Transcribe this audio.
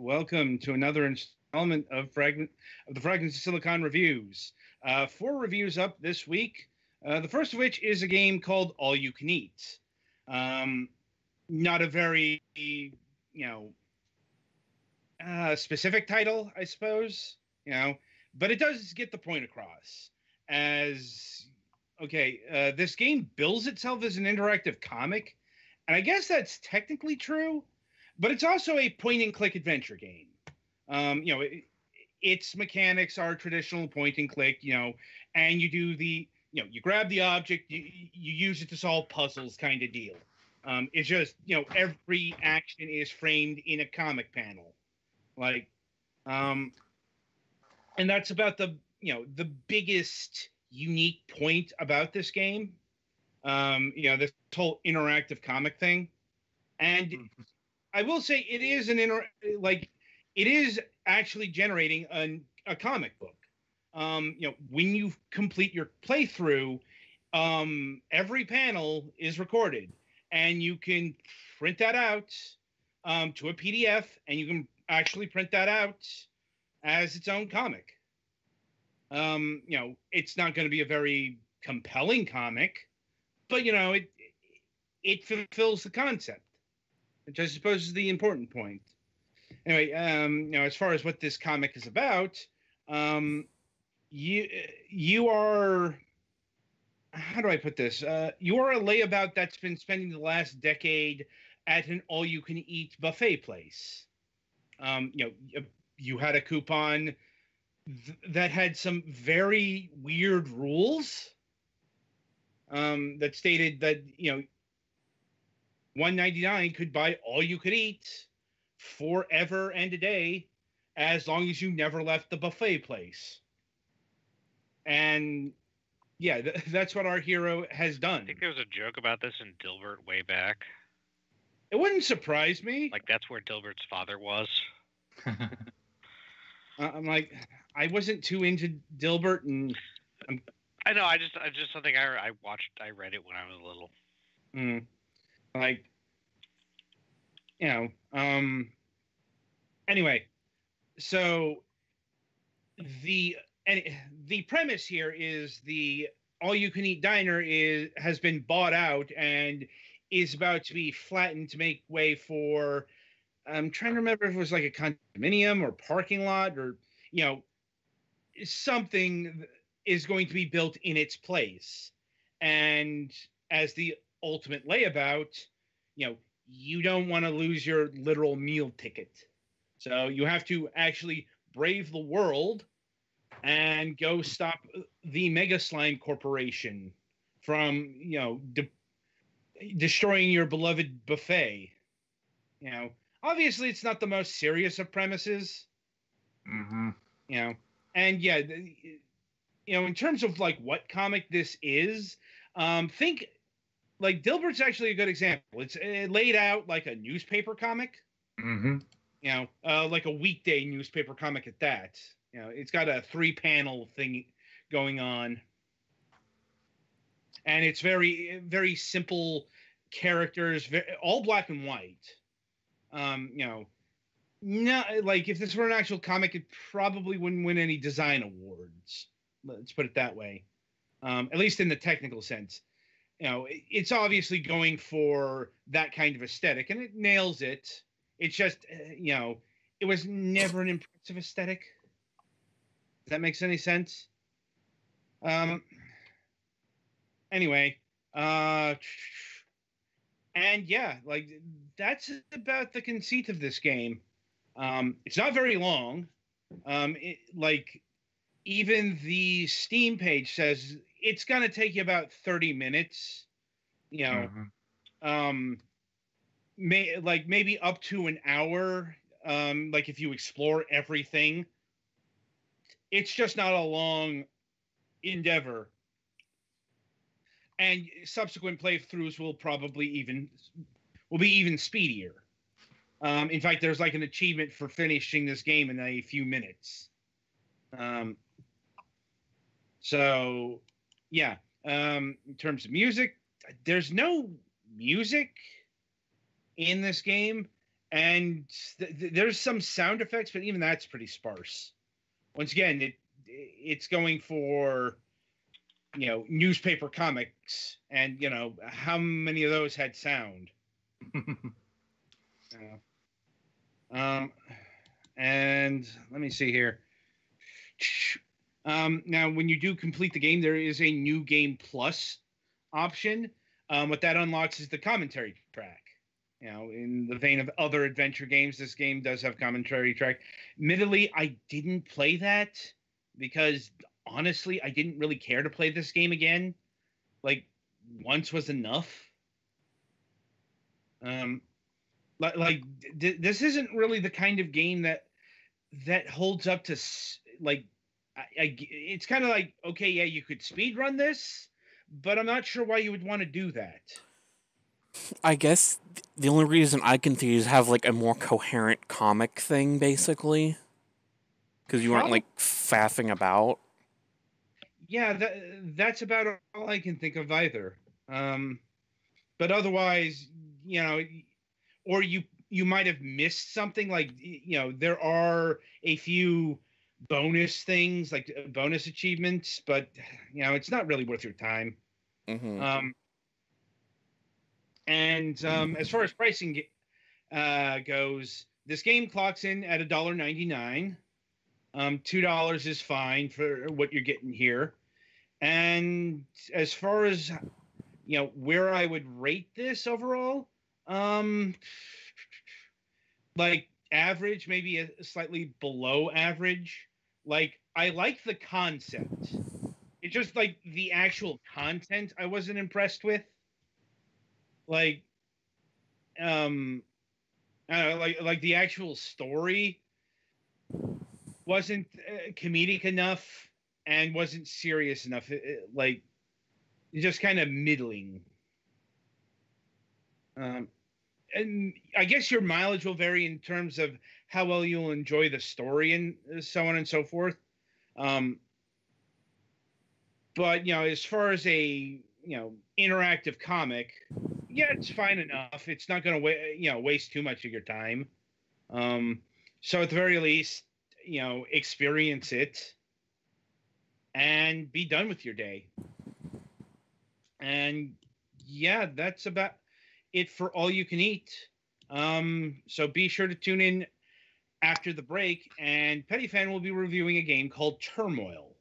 Welcome to another installment of the Fragments of Silicon reviews. Four reviews up this week. The first of which is a game called All You Can Eat. Not a very, specific title, I suppose. But it does get the point across. This game bills itself as an interactive comic, and I guess that's technically true. But it's also a point-and-click adventure game. Its mechanics are traditional point-and-click, and you do you grab the object, you use it to solve puzzles kind of deal. It's just, every action is framed in a comic panel. And that's about the biggest unique point about this game. This whole interactive comic thing. And I will say it is it is actually generating a comic book. When you complete your playthrough, every panel is recorded, and you can print that out to a PDF, and you can actually print that out as its own comic. It's not going to be a very compelling comic, but it fulfills the concept, which I suppose is the important point. Anyway, as far as what this comic is about, you are, how do I put this? You are a layabout that's been spending the last decade at an all-you-can-eat buffet place. You had a coupon that had some very weird rules that stated that $1.99 could buy all you could eat forever and a day, as long as you never left the buffet place. And yeah, that's what our hero has done. I think there was a joke about this in Dilbert way back. It wouldn't surprise me. Like, that's where Dilbert's father was. I'm like, I wasn't too into Dilbert, and I know. I just something I read it when I was little. Anyway, so the premise here is the all-you-can-eat diner has been bought out and is about to be flattened to make way for, I'm trying to remember if it was like a condominium or parking lot, or something is going to be built in its place. And as the ultimate layabout, you don't want to lose your literal meal ticket. So you have to actually brave the world and go stop the Mega Slime Corporation from, destroying your beloved buffet. Obviously it's not the most serious of premises. Mm-hmm. And yeah, in terms of like what comic this is, think like Dilbert's actually a good example. It's laid out like a newspaper comic. Mm-hmm. Like a weekday newspaper comic at that. It's got a 3-panel thing going on. And it's very, very simple characters, all black and white. Like if this were an actual comic, it probably wouldn't win any design awards. Let's put it that way. At least in the technical sense. It's obviously going for that kind of aesthetic, and it nails it. It's just, it was never an impressive aesthetic. If that makes any sense. Anyway, and yeah, like that's about the conceit of this game. It's not very long. Even the Steam page says it's going to take you about 30 minutes, maybe up to an hour. If you explore everything, it's just not a long endeavor. And subsequent playthroughs will be even speedier. In fact, there's like an achievement for finishing this game in a few minutes. So, yeah. In terms of music, there's no music in this game, and there's some sound effects, but even that's pretty sparse. Once again, it's going for newspaper comics, and how many of those had sound? And let me see here. Now, when you do complete the game, there is a new game plus option. What that unlocks is the commentary track. In the vein of other adventure games, this game does have commentary track. Admittedly, I didn't play that because honestly, I didn't really care to play this game again. Like, once was enough. This isn't really the kind of game that holds up to like. It's kind of like, okay, yeah, you could speed run this, but I'm not sure why you would want to do that. I guess the only reason I can see is have like a more coherent comic thing, basically, because you aren't like faffing about. Yeah, that's about all I can think of either. But otherwise, or you might have missed something. Like, there are a few bonus things, like bonus achievements, but it's not really worth your time. Mm-hmm. And as far as pricing goes, this game clocks in at $1.99. $2 is fine for what you're getting here. And as far as where I would rate this overall, like average, maybe a slightly below average. Like, I like the concept. It's just like the actual content I wasn't impressed with. Like, I don't know, like the actual story wasn't comedic enough and wasn't serious enough. Like, just kind of middling. And I guess your mileage will vary in terms of how well you'll enjoy the story and so on and so forth. But as far as a interactive comic, yeah, it's fine enough. It's not going to waste too much of your time. So at the very least, experience it and be done with your day. And yeah, that's about it for All You Can Eat. So be sure to tune in after the break, and Petty Fan will be reviewing a game called Turmoil.